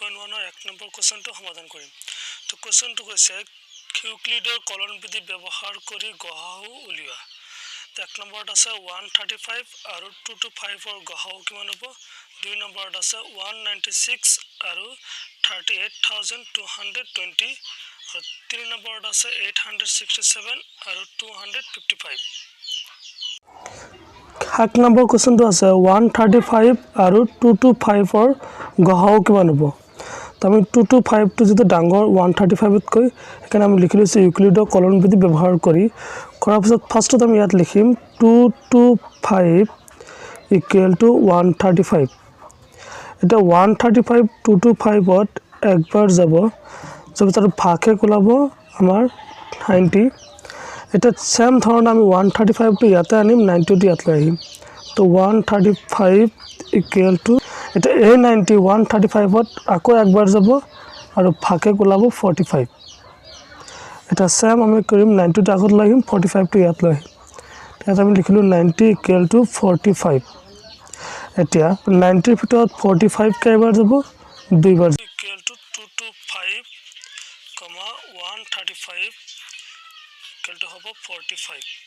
3.1 এৰ 1 নম্বৰ কোশ্চেনটো সমাধান কৰিম তো কোশ্চেনটো কৈছে ইউক্লিডৰ কলন বিধি ব্যৱহাৰ কৰি গহাও উলিওৱা তো 1 নম্বৰত আছে 135 আৰু 2 to 5 ৰ গহাও কিমান হ'ব 2 নম্বৰত আছে 196 আৰু 38220 আৰু 3 নম্বৰত আছে 867 আৰু 255 7 নম্বৰ কোশ্চেনটো আছে 135 আৰু 2 to 5 ৰ গহাও কিমান হ'ব তো আমি 2 to 5 টো যেটো ডাঙৰ 135 ত কৈ এখানে আমি লিখি লৈছো ইউক্লিডৰ কলন বিধি ব্যৱহাৰ কৰি কৰাৰ পিছত ফাৰ্ষ্টত আমি ইয়াত লিখিম 2 to 5 ইকুৱেল টু 135 এটা 135 2 to 5 ত একবাৰ যাব যদি তাৰ ভাগে কোলাব আমাৰ 90 এটা সেম ধৰণে আমি 135 টো ইয়াতে আনিম 90 টো ইয়াত লৈ আহিম তো 135 ইকুৱেল টু এটা a 90 135 ত আকৌ একবাৰ যাব আৰু ভাগে কোলাব 45 এটা সেম আমি কৰিম 90 টো আগত লৈ আহিম 45 টো ইয়াত লৈ আহিম তাত আমি লিখিলো 90 ইকুৱেল টু 45 এতিয়া 90 ৰ ভিতৰত 45 কেইবাৰ যাব দুইবাৰ equal to 2 to 5 135 equal to হ'ব 45